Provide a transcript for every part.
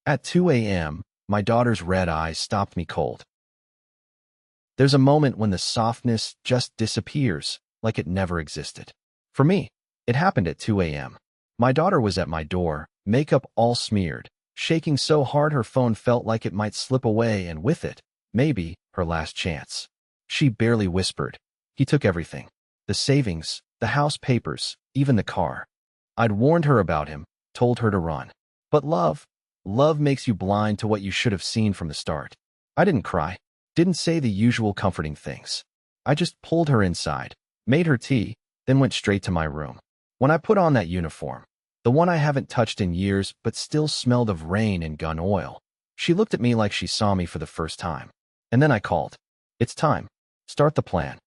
At 2 a.m., my daughter's red eyes stopped me cold. There's a moment when the softness just disappears, like it never existed. For me, it happened at 2 a.m. My daughter was at my door, makeup all smeared, shaking so hard her phone felt like it might slip away, and with it, maybe, her last chance. She barely whispered. He took everything. The savings, the house papers, even the car. I'd warned her about him, told her to run. But love makes you blind to what you should have seen from the start. I didn't cry, didn't say the usual comforting things. I just pulled her inside, made her tea, then went straight to my room. When I put on that uniform, the one I haven't touched in years but still smelled of rain and gun oil, she looked at me like she saw me for the first time. And then I called. It's time. Start the plan.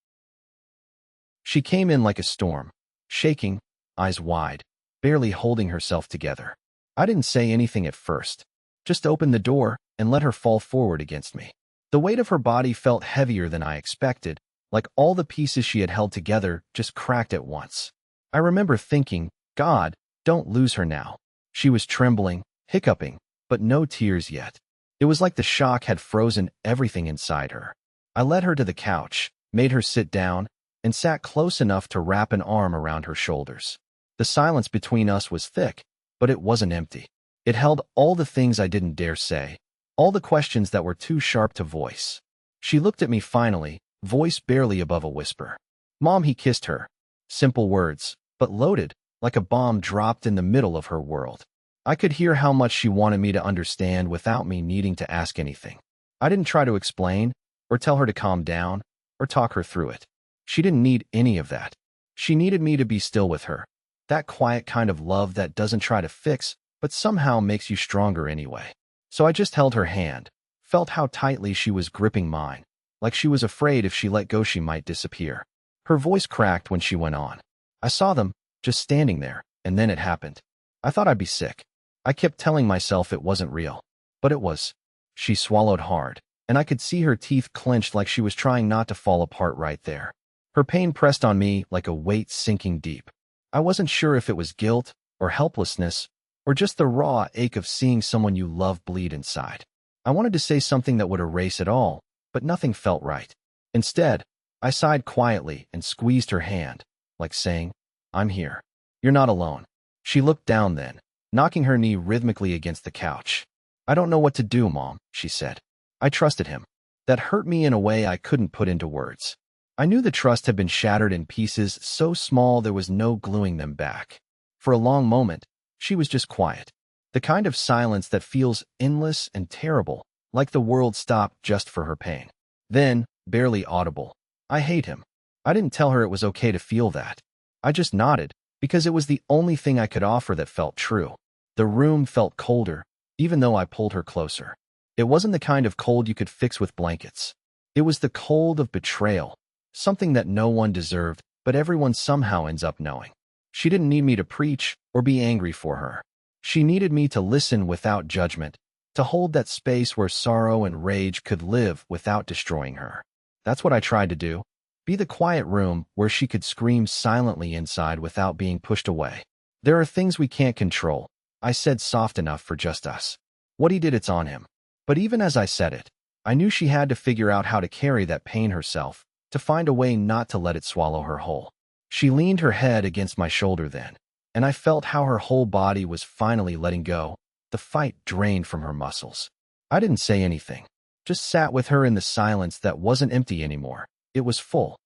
She came in like a storm, shaking, eyes wide, barely holding herself together. I didn't say anything at first, just opened the door and let her fall forward against me. The weight of her body felt heavier than I expected, like all the pieces she had held together just cracked at once. I remember thinking, God, don't lose her now. She was trembling, hiccuping, but no tears yet. It was like the shock had frozen everything inside her. I led her to the couch, made her sit down, and sat close enough to wrap an arm around her shoulders. The silence between us was thick, but it wasn't empty. It held all the things I didn't dare say, all the questions that were too sharp to voice. She looked at me finally, voice barely above a whisper. Mom, he kissed her. Simple words, but loaded, like a bomb dropped in the middle of her world. I could hear how much she wanted me to understand without me needing to ask anything. I didn't try to explain, or tell her to calm down, or talk her through it. She didn't need any of that. She needed me to be still with her. That quiet kind of love that doesn't try to fix, but somehow makes you stronger anyway. So I just held her hand, felt how tightly she was gripping mine, like she was afraid if she let go she might disappear. Her voice cracked when she went on. I saw them, just standing there, and then it happened. I thought I'd be sick. I kept telling myself it wasn't real. But it was. She swallowed hard, and I could see her teeth clenched like she was trying not to fall apart right there. Her pain pressed on me like a weight sinking deep. I wasn't sure if it was guilt, or helplessness, or just the raw ache of seeing someone you love bleed inside. I wanted to say something that would erase it all, but nothing felt right. Instead, I sighed quietly and squeezed her hand, like saying, I'm here. You're not alone. She looked down then, knocking her knee rhythmically against the couch. I don't know what to do, Mom, she said. I trusted him. That hurt me in a way I couldn't put into words. I knew the trust had been shattered in pieces so small there was no gluing them back. For a long moment, she was just quiet. The kind of silence that feels endless and terrible, like the world stopped just for her pain. Then, barely audible, I hate him. I didn't tell her it was okay to feel that. I just nodded, because it was the only thing I could offer that felt true. The room felt colder, even though I pulled her closer. It wasn't the kind of cold you could fix with blankets. It was the cold of betrayal, something that no one deserved, but everyone somehow ends up knowing. She didn't need me to preach or be angry for her. She needed me to listen without judgment, to hold that space where sorrow and rage could live without destroying her. That's what I tried to do. Be the quiet room where she could scream silently inside without being pushed away. There are things we can't control, I said soft enough for just us. What he did, it's on him. But even as I said it, I knew she had to figure out how to carry that pain herself, to find a way not to let it swallow her whole. She leaned her head against my shoulder then, and I felt how her whole body was finally letting go, the fight drained from her muscles. I didn't say anything, just sat with her in the silence that wasn't empty anymore. It was full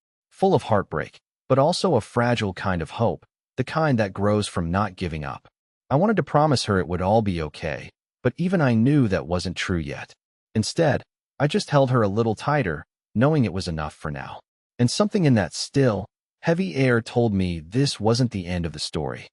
of heartbreak, but also a fragile kind of hope, the kind that grows from not giving up. I wanted to promise her it would all be okay, but even I knew that wasn't true yet. Instead, I just held her a little tighter, knowing it was enough for now. And something in that still, heavy air told me this wasn't the end of the story.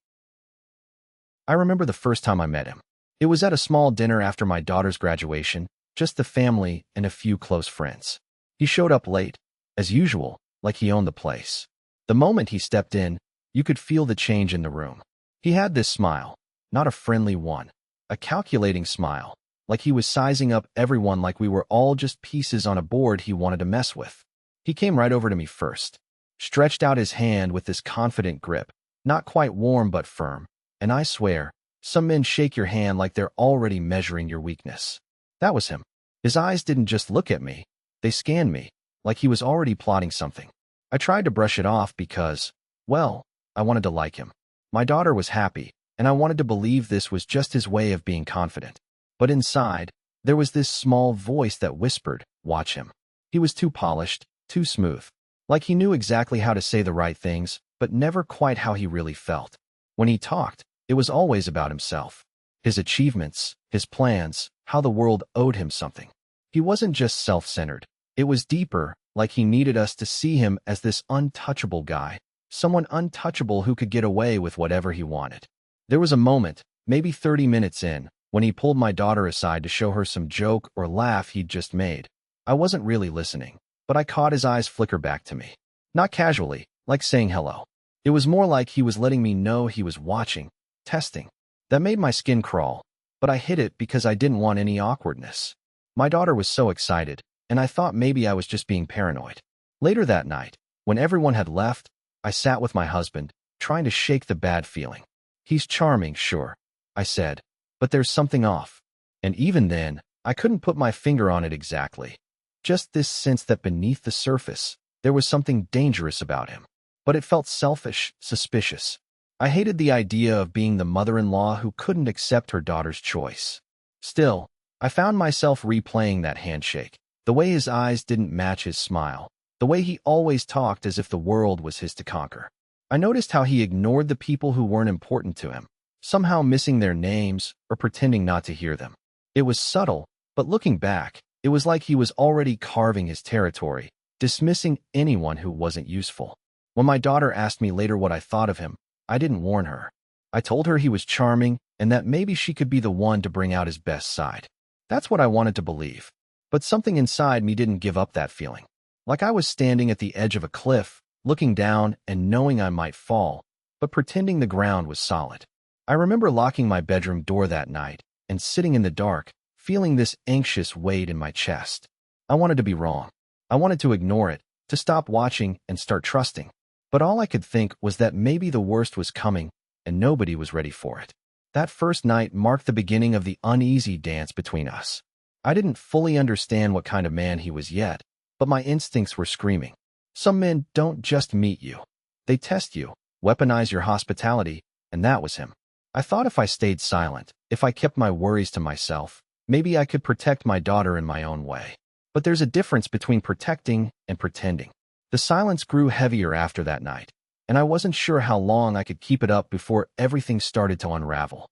I remember the first time I met him. It was at a small dinner after my daughter's graduation, just the family and a few close friends. He showed up late, as usual, like he owned the place. The moment he stepped in, you could feel the change in the room. He had this smile, not a friendly one, a calculating smile, like he was sizing up everyone like we were all just pieces on a board he wanted to mess with. He came right over to me first, stretched out his hand with this confident grip, not quite warm but firm, and I swear, Some men shake your hand like they're already measuring your weakness. That was him. His eyes didn't just look at me. They scanned me, like he was already plotting something. I tried to brush it off because, well, I wanted to like him. My daughter was happy, and I wanted to believe this was just his way of being confident. But inside, there was this small voice that whispered, watch him. He was too polished, too smooth. Like he knew exactly how to say the right things, but never quite how he really felt. When he talked, it was always about himself. His achievements, his plans, how the world owed him something. He wasn't just self-centered. It was deeper, like he needed us to see him as this untouchable guy, someone untouchable who could get away with whatever he wanted. There was a moment, maybe 30 minutes in, when he pulled my daughter aside to show her some joke or laugh he'd just made. I wasn't really listening, but I caught his eyes flicker back to me. Not casually, like saying hello. It was more like he was letting me know he was watching, testing. That made my skin crawl, but I hid it because I didn't want any awkwardness. My daughter was so excited, and I thought maybe I was just being paranoid. Later that night, when everyone had left, I sat with my husband, trying to shake the bad feeling. He's charming, sure, I said, but there's something off. And even then, I couldn't put my finger on it exactly. Just this sense that beneath the surface, there was something dangerous about him. But it felt selfish, suspicious. I hated the idea of being the mother-in-law who couldn't accept her daughter's choice. Still, I found myself replaying that handshake. The way his eyes didn't match his smile. The way he always talked as if the world was his to conquer. I noticed how he ignored the people who weren't important to him, somehow missing their names or pretending not to hear them. It was subtle, but looking back, it was like he was already carving his territory, dismissing anyone who wasn't useful. When my daughter asked me later what I thought of him, I didn't warn her. I told her he was charming and that maybe she could be the one to bring out his best side. That's what I wanted to believe. But something inside me didn't give up that feeling. Like I was standing at the edge of a cliff, looking down and knowing I might fall, but pretending the ground was solid. I remember locking my bedroom door that night and sitting in the dark, feeling this anxious weight in my chest. I wanted to be wrong. I wanted to ignore it, to stop watching and start trusting. But all I could think was that maybe the worst was coming and nobody was ready for it. That first night marked the beginning of the uneasy dance between us. I didn't fully understand what kind of man he was yet, but my instincts were screaming. Some men don't just meet you. They test you, weaponize your hospitality, and that was him. I thought if I stayed silent, if I kept my worries to myself, maybe I could protect my daughter in my own way. But there's a difference between protecting and pretending. The silence grew heavier after that night, and I wasn't sure how long I could keep it up before everything started to unravel.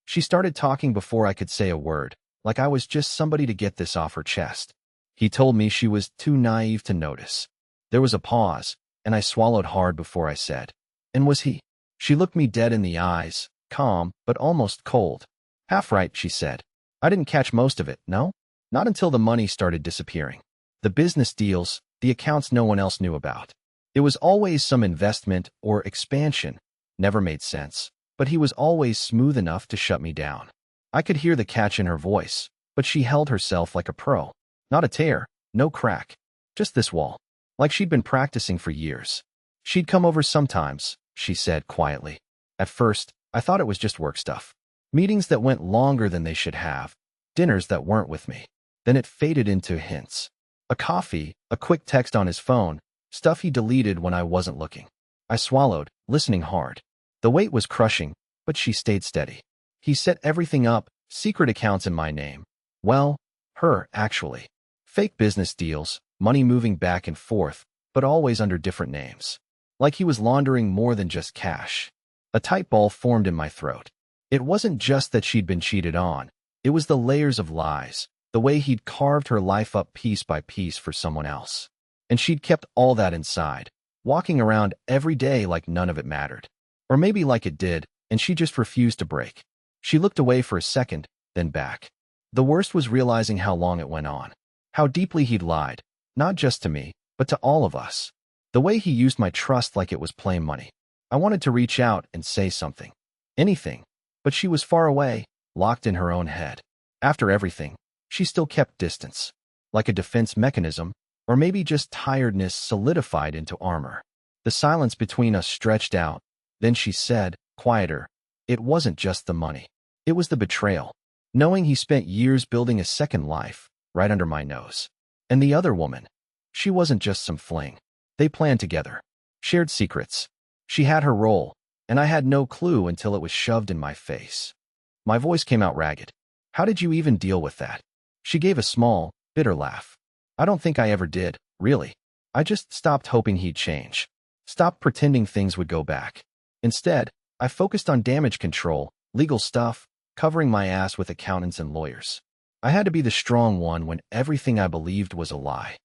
She started talking before I could say a word, like I was just somebody to get this off her chest. He told me she was too naive to notice. There was a pause, and I swallowed hard before I said, "And was he?" She looked me dead in the eyes, calm, but almost cold. "Half right," she said. "I didn't catch most of it, no? Not until the money started disappearing. The business deals, the accounts no one else knew about. It was always some investment or expansion. Never made sense, but he was always smooth enough to shut me down." I could hear the catch in her voice, but she held herself like a pro. Not a tear, no crack, just this wall, like she'd been practicing for years. "She'd come over sometimes," she said quietly. "At first, I thought it was just work stuff. Meetings that went longer than they should have, dinners that weren't with me. Then it faded into hints. A coffee, a quick text on his phone, stuff he deleted when I wasn't looking." I swallowed, listening hard. The weight was crushing, but she stayed steady. "He set everything up, secret accounts in my name. Well, her, actually. Fake business deals, money moving back and forth, but always under different names. Like he was laundering more than just cash." A tight ball formed in my throat. It wasn't just that she'd been cheated on. It was the layers of lies, the way he'd carved her life up piece by piece for someone else. And she'd kept all that inside, walking around every day like none of it mattered. Or maybe like it did, and she just refused to break. She looked away for a second, then back. The worst was realizing how long it went on. How deeply he'd lied, not just to me, but to all of us. The way he used my trust like it was play money. I wanted to reach out and say something. Anything. But she was far away, locked in her own head. After everything, she still kept distance. Like a defense mechanism, or maybe just tiredness solidified into armor. The silence between us stretched out. Then she said, quieter, It wasn't just the money. It was the betrayal. Knowing he spent years building a second life right under my nose. And the other woman, she wasn't just some fling. They planned together, shared secrets. She had her role, and I had no clue until it was shoved in my face. My voice came out ragged. How did you even deal with that? She gave a small, bitter laugh. I don't think I ever did, really. I just stopped hoping he'd change. Stopped pretending things would go back. Instead, I focused on damage control, legal stuff, covering my ass with accountants and lawyers. I had to be the strong one when everything I believed was a lie.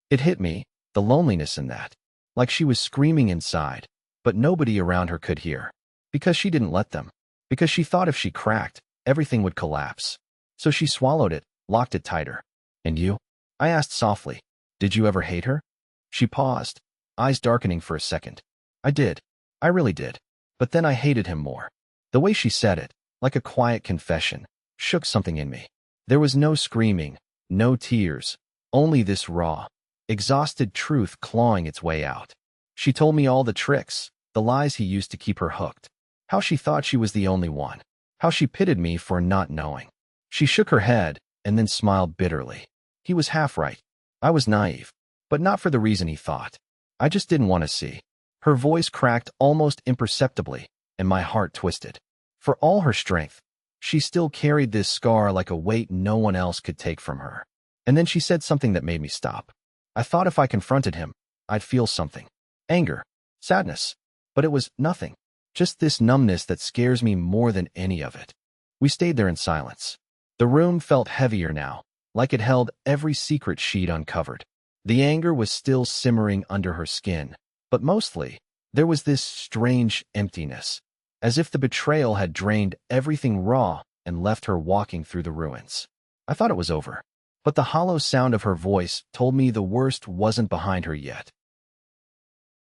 It hit me, the loneliness in that. Like she was screaming inside, but nobody around her could hear. Because she didn't let them. Because she thought if she cracked, everything would collapse. So she swallowed it, locked it tighter. And you? I asked softly. Did you ever hate her? She paused, eyes darkening for a second. I did. I really did. But then I hated him more. The way she said it, like a quiet confession, shook something in me. There was no screaming, no tears, only this raw, exhausted truth clawing its way out. She told me all the tricks, the lies he used to keep her hooked. How she thought she was the only one. How she pitted me for not knowing. She shook her head and then smiled bitterly. He was half right. I was naive, but not for the reason he thought. I just didn't want to see. Her voice cracked almost imperceptibly, and my heart twisted. For all her strength, she still carried this scar like a weight no one else could take from her. And then she said something that made me stop. I thought if I confronted him, I'd feel something. Anger, sadness. But it was nothing. Just this numbness that scares me more than any of it. We stayed there in silence. The room felt heavier now, like it held every secret she'd uncovered. The anger was still simmering under her skin, but mostly, there was this strange emptiness, as if the betrayal had drained everything raw and left her walking through the ruins. I thought it was over, but the hollow sound of her voice told me the worst wasn't behind her yet.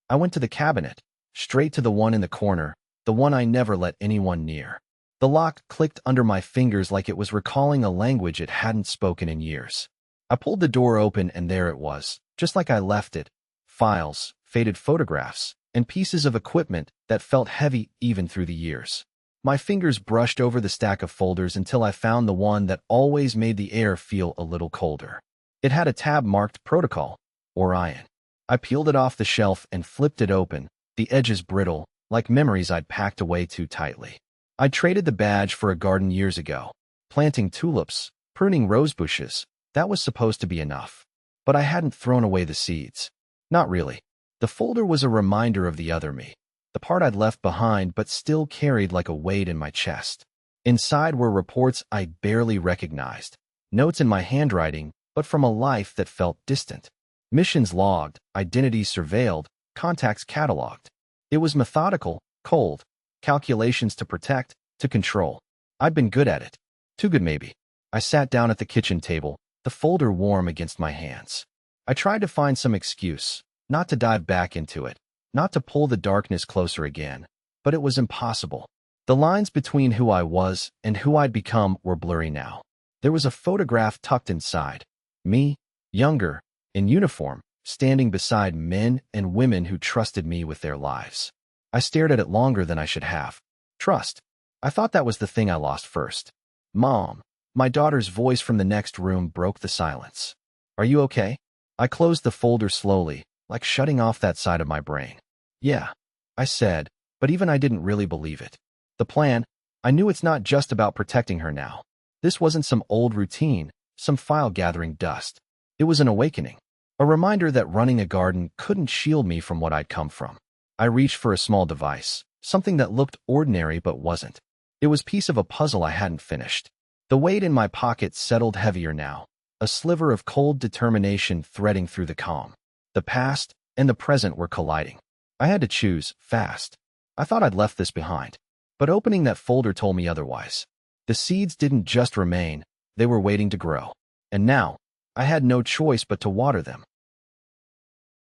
I went to the cabinet, straight to the one in the corner, the one I never let anyone near. The lock clicked under my fingers like it was recalling a language it hadn't spoken in years. I pulled the door open and there it was, just like I left it. Files, faded photographs, and pieces of equipment that felt heavy even through the years. My fingers brushed over the stack of folders until I found the one that always made the air feel a little colder. It had a tab marked Protocol, Orion. I peeled it off the shelf and flipped it open, the edges brittle, like memories I'd packed away too tightly. I'd traded the badge for a garden years ago. Planting tulips, pruning rose bushes, that was supposed to be enough. But I hadn't thrown away the seeds. Not really. The folder was a reminder of the other me, the part I'd left behind but still carried like a weight in my chest. Inside were reports I barely recognized, notes in my handwriting, but from a life that felt distant. Missions logged, identities surveilled, contacts cataloged. It was methodical, cold, calculations to protect, to control. I'd been good at it. Too good maybe. I sat down at the kitchen table, the folder warm against my hands. I tried to find some excuse, not to dive back into it, not to pull the darkness closer again, but it was impossible. The lines between who I was and who I'd become were blurry now. There was a photograph tucked inside. Me, younger, in uniform, standing beside men and women who trusted me with their lives. I stared at it longer than I should have. Trust. I thought that was the thing I lost first. Mom. My daughter's voice from the next room broke the silence. Are you okay? I closed the folder slowly, like shutting off that side of my brain. Yeah, I said, but even I didn't really believe it. The plan, I knew it's not just about protecting her now. This wasn't some old routine, some file-gathering dust. It was an awakening. A reminder that running a garden couldn't shield me from what I'd come from. I reached for a small device, something that looked ordinary but wasn't. It was a piece of a puzzle I hadn't finished. The weight in my pocket settled heavier now, a sliver of cold determination threading through the calm. The past and the present were colliding. I had to choose, fast. I thought I'd left this behind. But opening that folder told me otherwise. The seeds didn't just remain, they were waiting to grow. And now, I had no choice but to water them.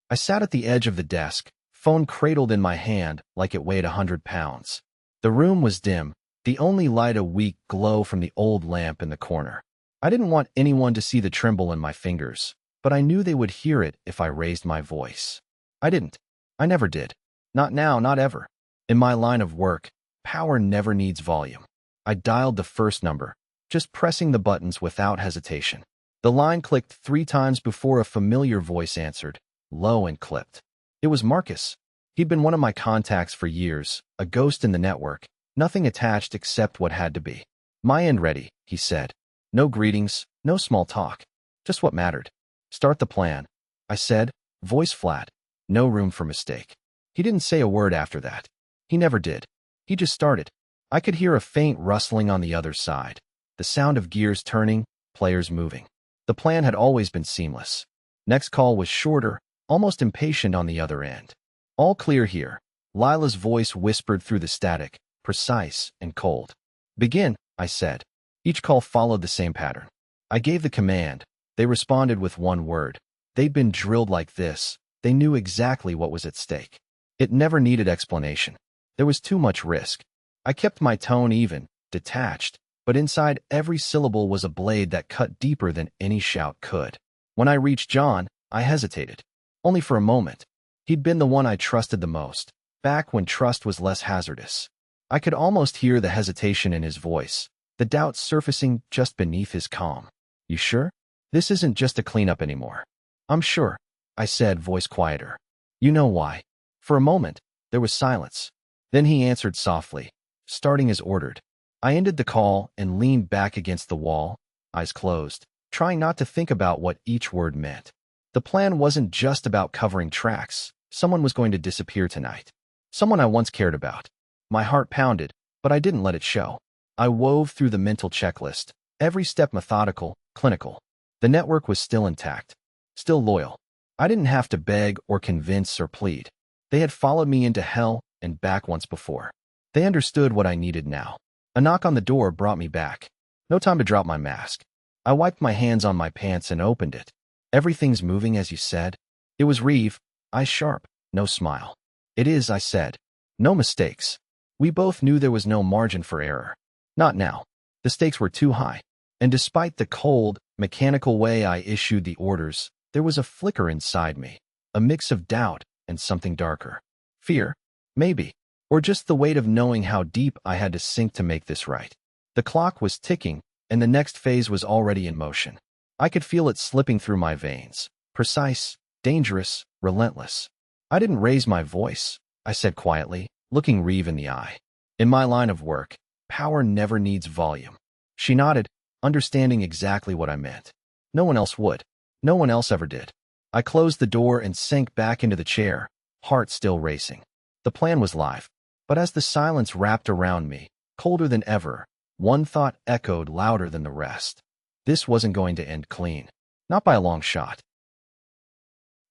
I sat at the edge of the desk, phone cradled in my hand like it weighed 100 pounds. The room was dim, the only light a weak glow from the old lamp in the corner. I didn't want anyone to see the tremble in my fingers, but I knew they would hear it if I raised my voice. I didn't. I never did. Not now, not ever. In my line of work, Power never needs volume. I dialed the first number, just pressing the buttons without hesitation. The line clicked 3 times before a familiar voice answered, low and clipped. It was Marcus. He'd been one of my contacts for years, a ghost in the network, nothing attached except what had to be. My end ready, he said. No greetings, no small talk. Just what mattered. Start the plan, I said, voice flat. No room for mistake. He didn't say a word after that. He never did. He just started. I could hear a faint rustling on the other side. The sound of gears turning, players moving. The plan had always been seamless. Next call was shorter, almost impatient on the other end. All clear here. Lila's voice whispered through the static, precise and cold. Begin, I said. Each call followed the same pattern. I gave the command. They responded with one word. They'd been drilled like this. They knew exactly what was at stake. It never needed explanation. There was too much risk. I kept my tone even, detached, but inside every syllable was a blade that cut deeper than any shout could. When I reached John, I hesitated. Only for a moment. He'd been the one I trusted the most, back when trust was less hazardous. I could almost hear the hesitation in his voice, the doubt surfacing just beneath his calm. You sure? This isn't just a cleanup anymore. I'm sure, I said, voice quieter. You know why. For a moment, there was silence. Then he answered softly, starting as ordered. I ended the call and leaned back against the wall, eyes closed, trying not to think about what each word meant. The plan wasn't just about covering tracks. Someone was going to disappear tonight. Someone I once cared about. My heart pounded, but I didn't let it show. I wove through the mental checklist, every step methodical, clinical. The network was still intact, still loyal. I didn't have to beg or convince or plead. They had followed me into hell and back once before. They understood what I needed now. A knock on the door brought me back. No time to drop my mask. I wiped my hands on my pants and opened it. Everything's moving as you said. It was Reeve, eyes sharp, no smile. It is, I said. No mistakes. We both knew there was no margin for error. Not now. The stakes were too high. And despite the cold, mechanical way I issued the orders, there was a flicker inside me, a mix of doubt and something darker. Fear? Maybe. Or just the weight of knowing how deep I had to sink to make this right. The clock was ticking, and the next phase was already in motion. I could feel it slipping through my veins. Precise, dangerous, relentless. I didn't raise my voice, I said quietly, looking Reeve in the eye. In my line of work, power never needs volume. She nodded, understanding exactly what I meant. No one else would. No one else ever did. I closed the door and sank back into the chair, heart still racing. The plan was live, but as the silence wrapped around me, colder than ever, one thought echoed louder than the rest. This wasn't going to end clean. Not by a long shot.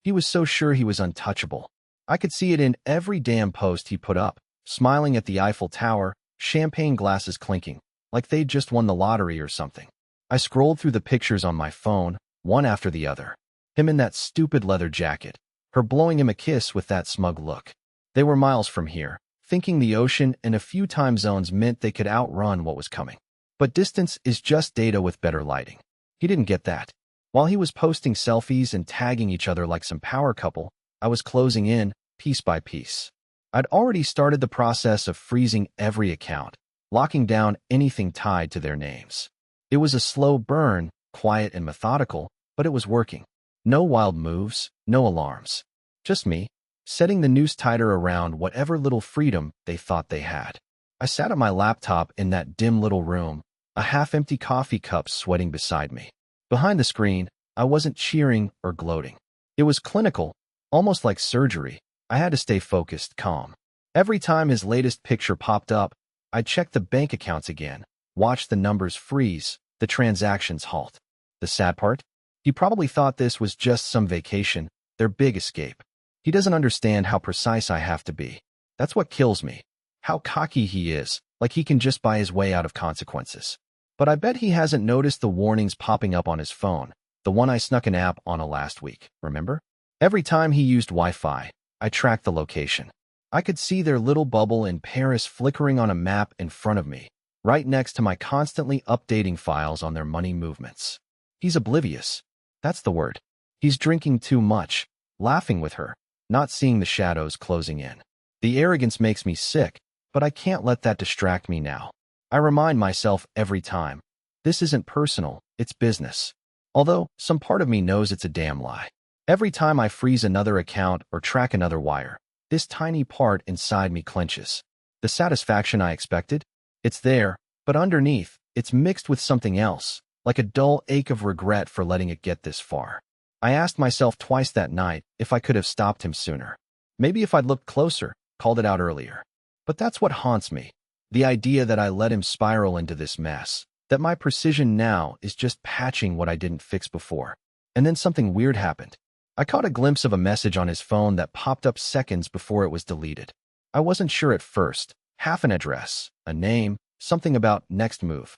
He was so sure he was untouchable. I could see it in every damn post he put up, smiling at the Eiffel Tower, champagne glasses clinking, like they'd just won the lottery or something. I scrolled through the pictures on my phone, one after the other. Him in that stupid leather jacket, her blowing him a kiss with that smug look. They were miles from here, thinking the ocean and a few time zones meant they could outrun what was coming. But distance is just data with better lighting. He didn't get that. While he was posting selfies and tagging each other like some power couple, I was closing in, piece by piece. I'd already started the process of freezing every account, locking down anything tied to their names. It was a slow burn, quiet and methodical, but it was working. No wild moves, no alarms. Just me, setting the noose tighter around whatever little freedom they thought they had. I sat at my laptop in that dim little room, a half-empty coffee cup sweating beside me. Behind the screen, I wasn't cheering or gloating. It was clinical, almost like surgery. I had to stay focused, calm. Every time his latest picture popped up, I'd check the bank accounts again, watch the numbers freeze, the transactions halt. The sad part? He probably thought this was just some vacation, their big escape. He doesn't understand how precise I have to be. That's what kills me. How cocky he is, like he can just buy his way out of consequences. But I bet he hasn't noticed the warnings popping up on his phone, the one I snuck an app on last week, remember? Every time he used Wi-Fi, I tracked the location. I could see their little bubble in Paris flickering on a map in front of me, right next to my constantly updating files on their money movements. He's oblivious. That's the word. He's drinking too much, laughing with her, not seeing the shadows closing in. The arrogance makes me sick, But I can't let that distract me now. I remind myself every time. This isn't personal, it's business. Although, some part of me knows it's a damn lie. Every time I freeze another account or track another wire, this tiny part inside me clenches. The satisfaction I expected? It's there, but underneath, it's mixed with something else, like a dull ache of regret for letting it get this far. I asked myself twice that night if I could have stopped him sooner. Maybe if I'd looked closer, called it out earlier. But that's what haunts me. The idea that I let him spiral into this mess. That my precision now is just patching what I didn't fix before. And then something weird happened. I caught a glimpse of a message on his phone that popped up seconds before it was deleted. I wasn't sure at first. Half an address, a name, something about next move.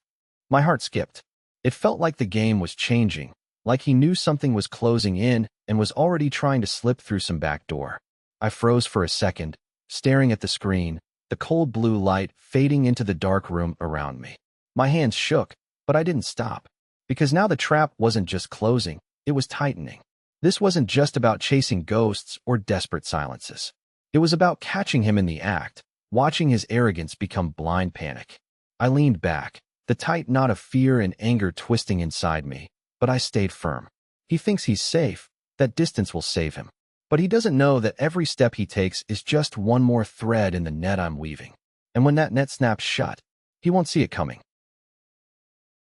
My heart skipped. It felt like the game was changing, like he knew something was closing in and was already trying to slip through some back door. I froze for a second, staring at the screen, the cold blue light fading into the dark room around me. My hands shook, but I didn't stop. Because now the trap wasn't just closing, it was tightening. This wasn't just about chasing ghosts or desperate silences. It was about catching him in the act, watching his arrogance become blind panic. I leaned back, the tight knot of fear and anger twisting inside me, but I stayed firm. He thinks he's safe, that distance will save him. But he doesn't know that every step he takes is just one more thread in the net I'm weaving. And when that net snaps shut, he won't see it coming.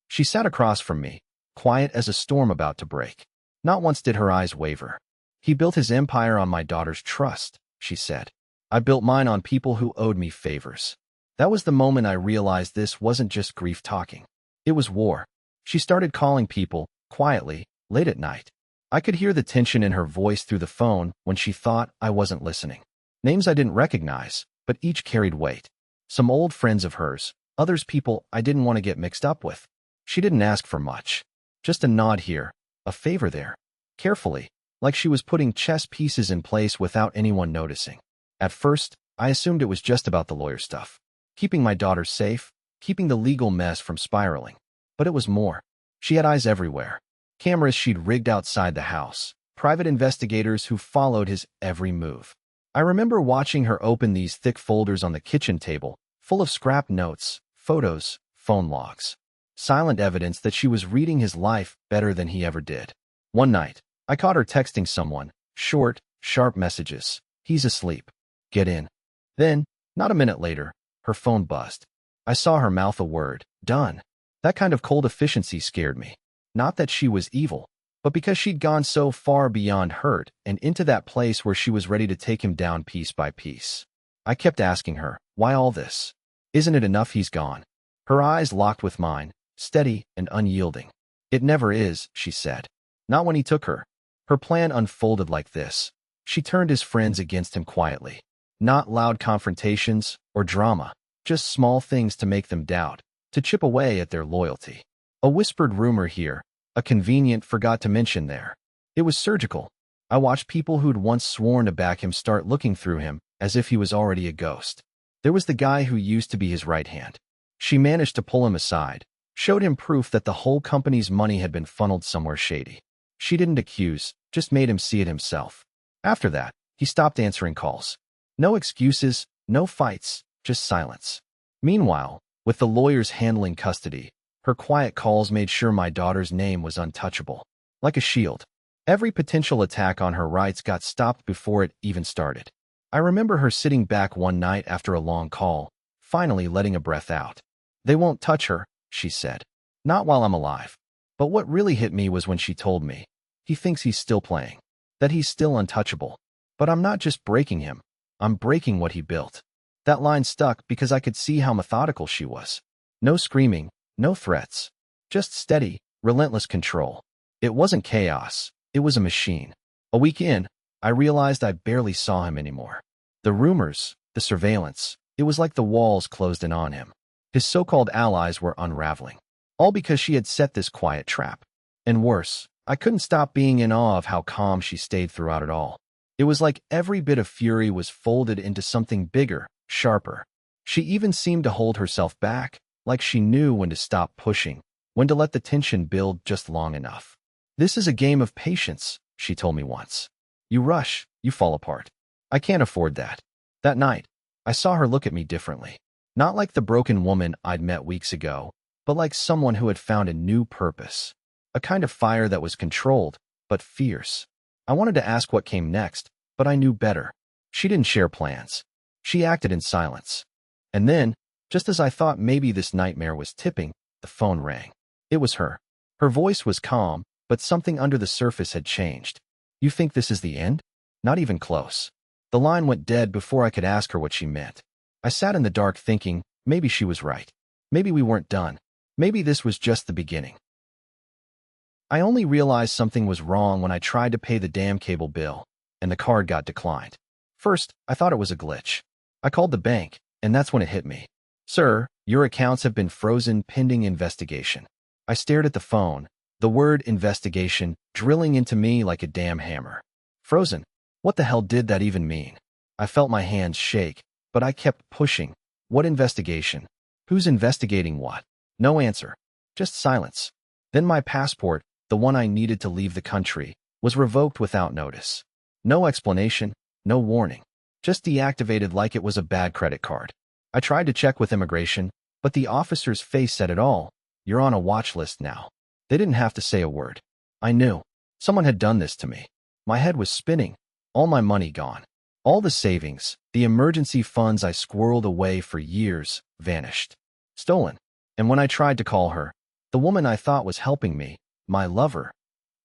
She sat across from me, quiet as a storm about to break. Not once did her eyes waver. He built his empire on my daughter's trust, she said. I built mine on people who owed me favors. That was the moment I realized this wasn't just grief talking. It was war. She started calling people, quietly, late at night. I could hear the tension in her voice through the phone when she thought I wasn't listening. Names I didn't recognize, but each carried weight. Some old friends of hers, others people I didn't want to get mixed up with. She didn't ask for much. Just a nod here, a favor there. Carefully, like she was putting chess pieces in place without anyone noticing. At first, I assumed it was just about the lawyer stuff. Keeping my daughter safe, keeping the legal mess from spiraling. But it was more. She had eyes everywhere. Cameras she'd rigged outside the house. Private investigators who followed his every move. I remember watching her open these thick folders on the kitchen table, full of scrap notes, photos, phone logs. Silent evidence that she was reading his life better than he ever did. One night, I caught her texting someone, short, sharp messages. He's asleep. Get in. Then, not a minute later, her phone buzzed. I saw her mouth a word. Done. That kind of cold efficiency scared me. Not that she was evil, but because she'd gone so far beyond hurt and into that place where she was ready to take him down piece by piece. I kept asking her, why all this? Isn't it enough he's gone? Her eyes locked with mine, steady and unyielding. It never is, she said. Not when he took her. Her plan unfolded like this. She turned his friends against him quietly. Not loud confrontations or drama, just small things to make them doubt, to chip away at their loyalty. A whispered rumor here, a convenient forgot to mention there. It was surgical. I watched people who'd once sworn to back him start looking through him as if he was already a ghost. There was the guy who used to be his right hand. She managed to pull him aside, showed him proof that the whole company's money had been funneled somewhere shady. She didn't accuse, just made him see it himself. After that, he stopped answering calls. No excuses, no fights, just silence. Meanwhile, with the lawyers handling custody, her quiet calls made sure my daughter's name was untouchable. Like a shield. Every potential attack on her rights got stopped before it even started. I remember her sitting back one night after a long call, finally letting a breath out. They won't touch her, she said. Not while I'm alive. But what really hit me was when she told me, he thinks he's still playing. That he's still untouchable. But I'm not just breaking him. I'm breaking what he built. That line stuck because I could see how methodical she was. No screaming, no threats. Just steady, relentless control. It wasn't chaos. It was a machine. A week in, I realized I barely saw him anymore. The rumors, the surveillance, it was like the walls closed in on him. His so-called allies were unraveling. All because she had set this quiet trap. And worse, I couldn't stop being in awe of how calm she stayed throughout it all. It was like every bit of fury was folded into something bigger, sharper. She even seemed to hold herself back, like she knew when to stop pushing, when to let the tension build just long enough. This is a game of patience, she told me once. You rush, you fall apart. I can't afford that. That night, I saw her look at me differently. Not like the broken woman I'd met weeks ago, but like someone who had found a new purpose. A kind of fire that was controlled, but fierce. I wanted to ask what came next, but I knew better. She didn't share plans. She acted in silence. And then, just as I thought maybe this nightmare was tipping, the phone rang. It was her. Her voice was calm, but something under the surface had changed. "You think this is the end?" Not even close. The line went dead before I could ask her what she meant. I sat in the dark thinking, maybe she was right. Maybe we weren't done. Maybe this was just the beginning. I only realized something was wrong when I tried to pay the damn cable bill, and the card got declined. First, I thought it was a glitch. I called the bank, and that's when it hit me. "Sir, your accounts have been frozen pending investigation." I stared at the phone, the word investigation drilling into me like a damn hammer. Frozen? What the hell did that even mean? I felt my hands shake, but I kept pushing. What investigation? Who's investigating what? No answer. Just silence. Then my passport, the one I needed to leave the country, was revoked without notice. No explanation, no warning. Just deactivated like it was a bad credit card. I tried to check with immigration, but the officer's face said it all. "You're on a watch list now." They didn't have to say a word. I knew. Someone had done this to me. My head was spinning. All my money gone. All the savings, the emergency funds I squirreled away for years, vanished. Stolen. And when I tried to call her, the woman I thought was helping me, my lover,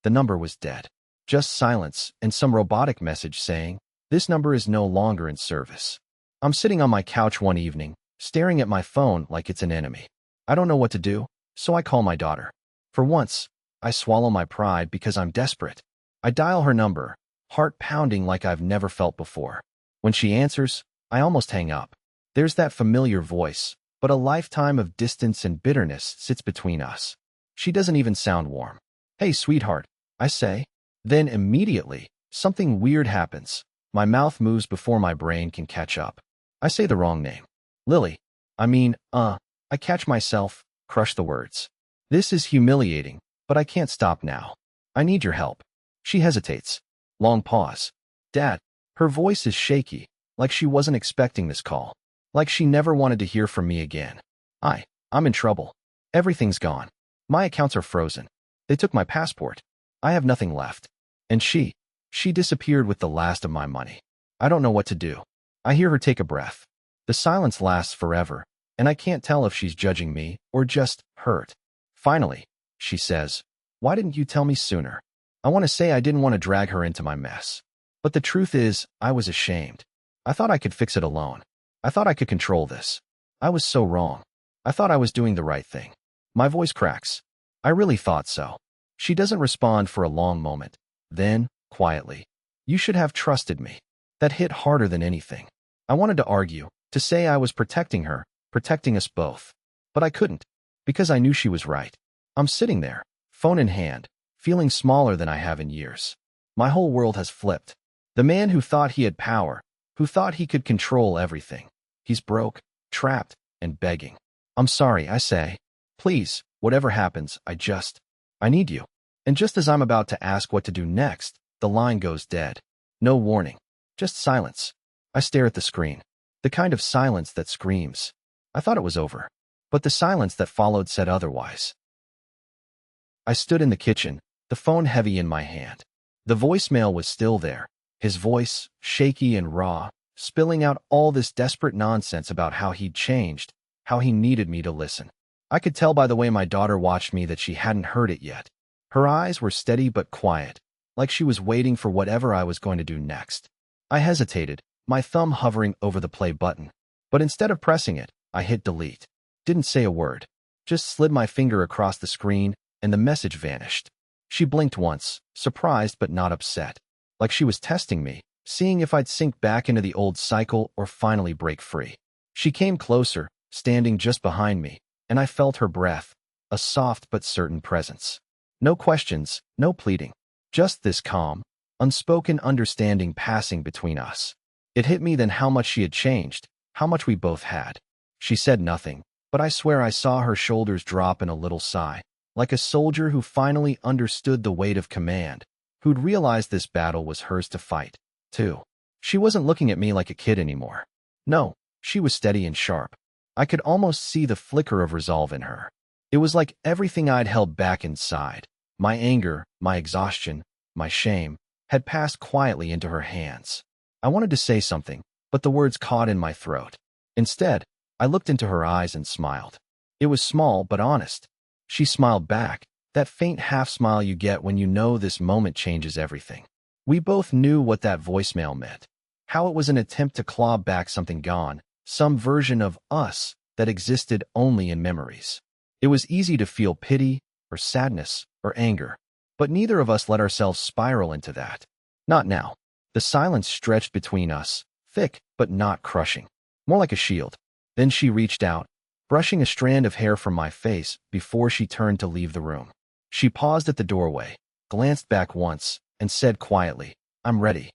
the number was dead. Just silence and some robotic message saying, "This number is no longer in service." I'm sitting on my couch one evening, staring at my phone like it's an enemy. I don't know what to do, so I call my daughter. For once, I swallow my pride because I'm desperate. I dial her number, heart pounding like I've never felt before. When she answers, I almost hang up. There's that familiar voice, but a lifetime of distance and bitterness sits between us. She doesn't even sound warm. "Hey, sweetheart," I say. Then immediately, something weird happens. My mouth moves before my brain can catch up. I say the wrong name. Lily. I catch myself, crush the words. This is humiliating, but I can't stop now. "I need your help." She hesitates. Long pause. "Dad." Her voice is shaky, like she wasn't expecting this call. Like she never wanted to hear from me again. I'm in trouble. Everything's gone. My accounts are frozen. They took my passport. I have nothing left. And she disappeared with the last of my money. I don't know what to do. I hear her take a breath. The silence lasts forever, and I can't tell if she's judging me or just hurt. Finally, she says, "Why didn't you tell me sooner?" I want to say I didn't want to drag her into my mess. But the truth is, I was ashamed. I thought I could fix it alone. I thought I could control this. I was so wrong. I thought I was doing the right thing. My voice cracks. I really thought so. She doesn't respond for a long moment. Then, quietly, "You should have trusted me." That hit harder than anything. I wanted to argue, to say I was protecting her, protecting us both. But I couldn't, because I knew she was right. I'm sitting there, phone in hand, feeling smaller than I have in years. My whole world has flipped. The man who thought he had power, who thought he could control everything. He's broke, trapped, and begging. "I'm sorry," I say. "Please, whatever happens, I need you." And just as I'm about to ask what to do next, the line goes dead. No warning. Just silence. I stare at the screen. The kind of silence that screams. I thought it was over. But the silence that followed said otherwise. I stood in the kitchen, the phone heavy in my hand. The voicemail was still there. His voice, shaky and raw, spilling out all this desperate nonsense about how he'd changed, how he needed me to listen. I could tell by the way my daughter watched me that she hadn't heard it yet. Her eyes were steady but quiet, like she was waiting for whatever I was going to do next. I hesitated, my thumb hovering over the play button. But instead of pressing it, I hit delete. Didn't say a word. Just slid my finger across the screen, and the message vanished. She blinked once, surprised but not upset. Like she was testing me, seeing if I'd sink back into the old cycle or finally break free. She came closer, standing just behind me, and I felt her breath, a soft but certain presence. No questions, no pleading. Just this calm, unspoken understanding passing between us. It hit me then how much she had changed, how much we both had. She said nothing, but I swear I saw her shoulders drop in a little sigh, like a soldier who finally understood the weight of command, who'd realized this battle was hers to fight, too. She wasn't looking at me like a kid anymore. No, She was steady and sharp. I could almost see the flicker of resolve in her. It was like everything I'd held back inside, my anger, my exhaustion, my shame, had passed quietly into her hands. I wanted to say something, but the words caught in my throat. Instead, I looked into her eyes and smiled. It was small but honest. She smiled back, that faint half-smile you get when you know this moment changes everything. We both knew what that voicemail meant, how it was an attempt to claw back something gone, some version of us that existed only in memories. It was easy to feel pity, or sadness, or anger, but neither of us let ourselves spiral into that. Not now. The silence stretched between us, thick but not crushing, more like a shield. Then she reached out, brushing a strand of hair from my face before she turned to leave the room. She paused at the doorway, glanced back once, and said quietly, "I'm ready."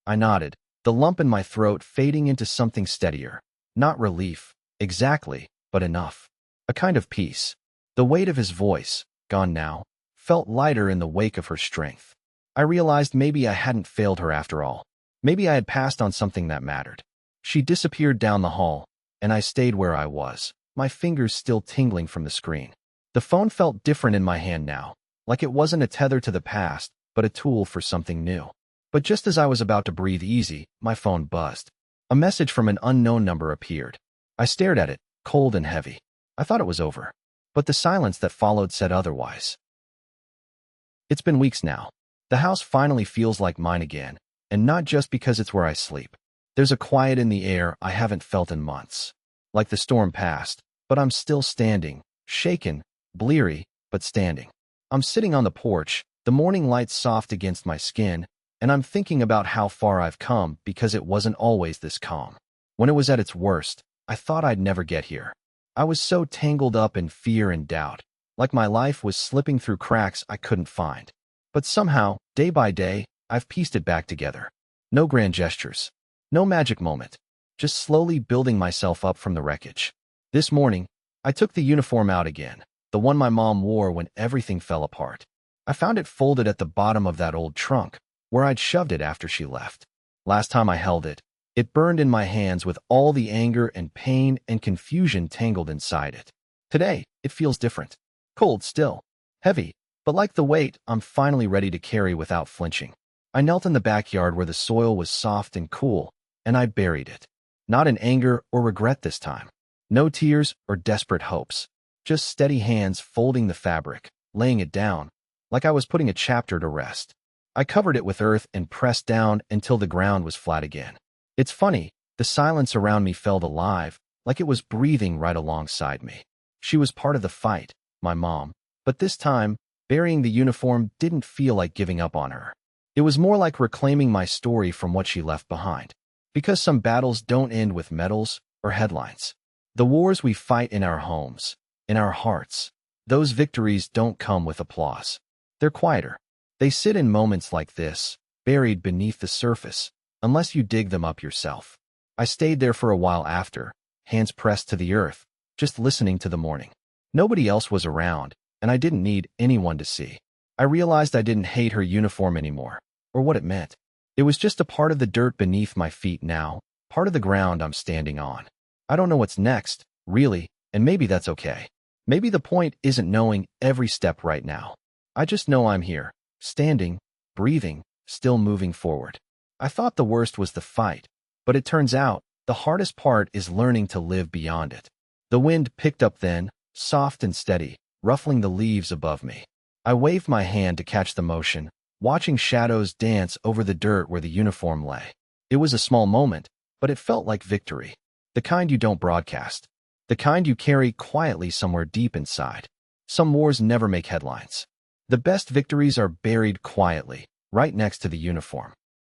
I nodded, the lump in my throat fading into something steadier. Not relief, exactly, but enough. A kind of peace. The weight of his voice, gone now, felt lighter in the wake of her strength. I realized maybe I hadn't failed her after all. Maybe I had passed on something that mattered. She disappeared down the hall, and I stayed where I was, my fingers still tingling from the screen. The phone felt different in my hand now, like it wasn't a tether to the past, but a tool for something new. But just as I was about to breathe easy, my phone buzzed. A message from an unknown number appeared. I stared at it, cold and heavy. I thought it was over. But the silence that followed said otherwise. It's been weeks now. The house finally feels like mine again, and not just because it's where I sleep. There's a quiet in the air I haven't felt in months. Like the storm passed, but I'm still standing, shaken, bleary, but standing. I'm sitting on the porch, the morning light soft against my skin, and I'm thinking about how far I've come because it wasn't always this calm. When it was at its worst, I thought I'd never get here. I was so tangled up in fear and doubt, like my life was slipping through cracks I couldn't find. But somehow, day by day, I've pieced it back together. No grand gestures. No magic moment. Just slowly building myself up from the wreckage. This morning, I took the uniform out again, the one my mom wore when everything fell apart. I found it folded at the bottom of that old trunk, where I'd shoved it after she left. Last time I held it, it burned in my hands with all the anger and pain and confusion tangled inside it. Today, it feels different. Cold still. Heavy, but like the weight I'm finally ready to carry without flinching. I knelt in the backyard where the soil was soft and cool, and I buried it. Not in anger or regret this time. No tears or desperate hopes. Just steady hands folding the fabric, laying it down, like I was putting a chapter to rest. I covered it with earth and pressed down until the ground was flat again. It's funny, the silence around me felt alive, like it was breathing right alongside me. She was part of the fight, my mom, but this time, burying the uniform didn't feel like giving up on her. It was more like reclaiming my story from what she left behind. Because some battles don't end with medals or headlines. The wars we fight in our homes, in our hearts, those victories don't come with applause. They're quieter. They sit in moments like this, buried beneath the surface, unless you dig them up yourself. I stayed there for a while after, hands pressed to the earth, just listening to the morning. Nobody else was around, and I didn't need anyone to see. I realized I didn't hate her uniform anymore, or what it meant. It was just a part of the dirt beneath my feet now, part of the ground I'm standing on. I don't know what's next, really, and maybe that's okay. Maybe the point isn't knowing every step right now. I just know I'm here, standing, breathing, still moving forward. I thought the worst was the fight, but it turns out the hardest part is learning to live beyond it. The wind picked up then, soft and steady, ruffling the leaves above me. I waved my hand to catch the motion, watching shadows dance over the dirt where the uniform lay. It was a small moment, but it felt like victory. The kind you don't broadcast. The kind you carry quietly somewhere deep inside. Some wars never make headlines. The best victories are buried quietly, right next to the uniform.